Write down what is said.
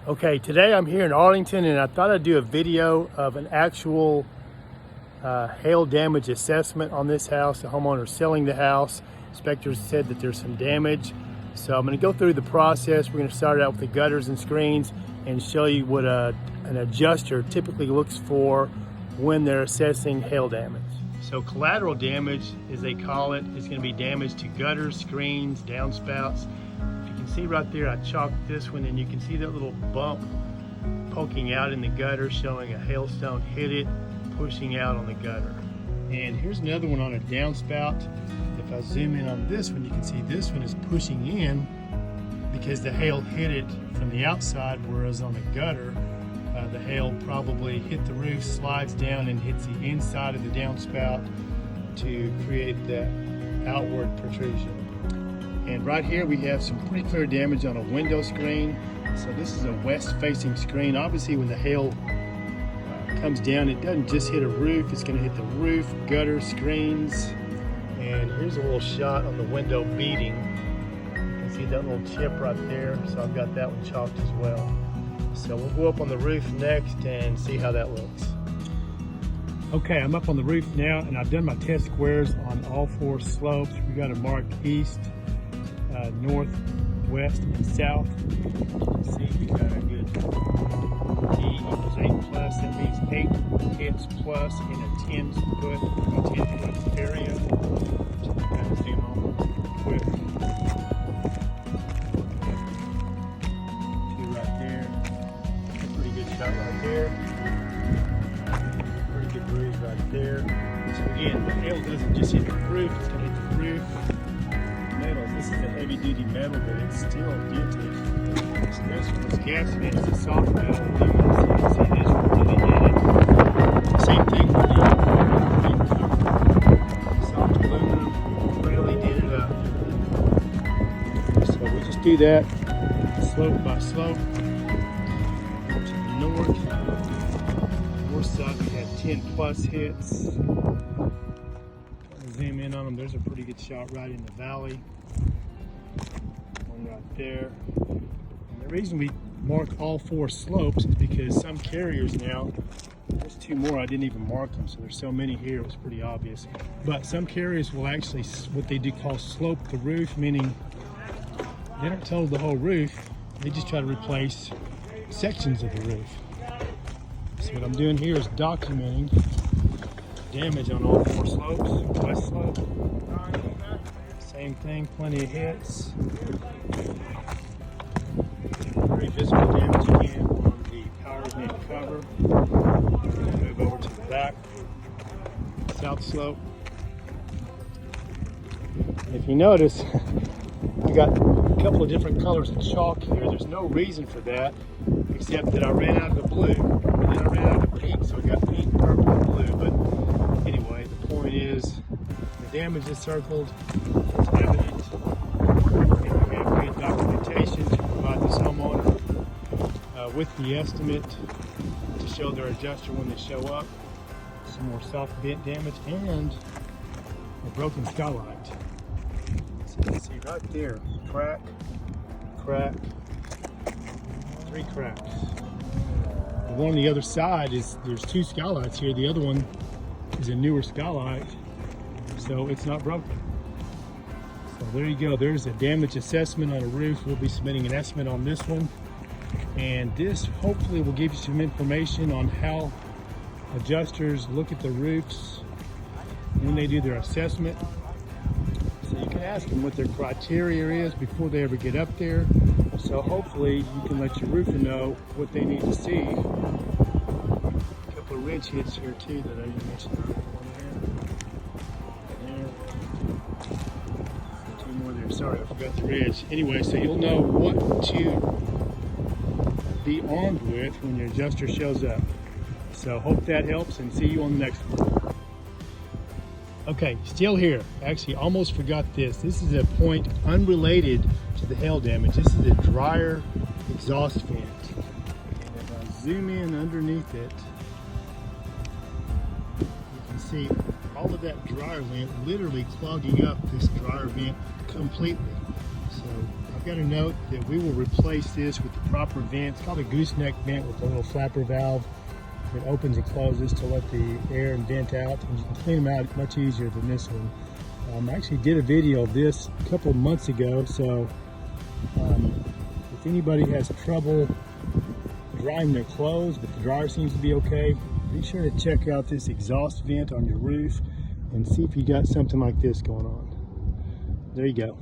Okay, today I'm here in Arlington and I thought I'd do a video of an actual hail damage assessment on this house. The homeowner is selling the house. Inspectors said that there's some damage. So I'm going to go through the process. We're going to start out with the gutters and screens and show you what an adjuster typically looks for when they're assessing hail damage. So collateral damage, as they call it, is going to be damage to gutters, screens, downspouts. You can see right there, I chalked this one, and you can see that little bump poking out in the gutter showing a hailstone hit it, pushing out on the gutter. And here's another one on a downspout. If I zoom in on this one, you can see this one is pushing in because the hail hit it from the outside, whereas on the gutter, the hail probably hit the roof, slides down, and hits the inside of the downspout to create that outward protrusion. And right here we have some pretty clear damage on a window screen. So this is a west-facing screen. Obviously when the hail comes down, it doesn't just hit a roof, it's going to hit the roof, gutter, screens. And here's a little shot on the window beading. You can see that little chip right there, so I've got that one chalked as well. So we'll go up on the roof next and see how that looks. Okay, I'm up on the roof now and I've done my test squares on all four slopes. We got them marked east, north, west, and south. You can see we got a good D equals 8 plus. That means 8 hits plus in a 10 foot area. So I kind of zoom on quick. 2 right there. Pretty good shot right there. Pretty good bruise right there. So again, the hail doesn't just hit the roof, it's going to hit the roof. Metal. This is a heavy duty metal, but it's still dented. So this one is gasket, it's a soft metal. So you can see this one really did it. Same thing with the soft aluminum, really did it up. So we just do that slope by slope. To the north side we had 10 plus hits. Zoom in on them, there's a pretty good shot right in the valley. One right there. And the reason we mark all 4 slopes is because some carriers now, there's 2 more, I didn't even mark them, so there's so many here, it was pretty obvious. But some carriers will actually, what they do call slope the roof, meaning they don't total the whole roof, they just try to replace sections of the roof. So what I'm doing here is documenting damage on all 4 slopes. West slope, same thing, plenty of hits. Very visible damage again on the power vent cover. We're going to move over to the back, south slope. If you notice, I got a couple of different colors of chalk here. There's no reason for that, except that I ran out of the blue, and then I ran out of the pink, so I got pink, purple, and blue. But anyway, the point is, the damage is circled, it's evident, and we have good documentation to provide this homeowner with the estimate to show their adjuster when they show up. Some more soft vent damage and a broken skylight. So you can see right there, crack, crack, 3 cracks. The one on the other side is, there's 2 skylights here. The other one is a newer skylight, so it's not broken. So there you go. There's a damage assessment on a roof. We'll be submitting an estimate on this one. And this hopefully will give you some information on how adjusters look at the roofs when they do their assessment. So you can ask them what their criteria is before they ever get up there. So hopefully you can let your roofer know what they need to see. A couple of ridge hits here too that I didn't mention. There. 2 more there. Sorry, I forgot the ridge. Anyway, so you'll know what to be armed with when your adjuster shows up. So hope that helps and see you on the next one. Okay, still here. Actually, almost forgot this. This is a point unrelated to the hail damage. This is a dryer exhaust vent. And if I zoom in underneath it, you can see all of that dryer vent literally clogging up this dryer vent completely. So I've got to note that we will replace this with the proper vent. It's called a gooseneck vent with a little flapper valve that opens and closes to let the air and vent out. And you can clean them out much easier than this one. I actually did a video of this a couple of months ago, so if anybody has trouble drying their clothes, but the dryer seems to be okay, be sure to check out this exhaust vent on your roof and see if you got something like this going on. There you go.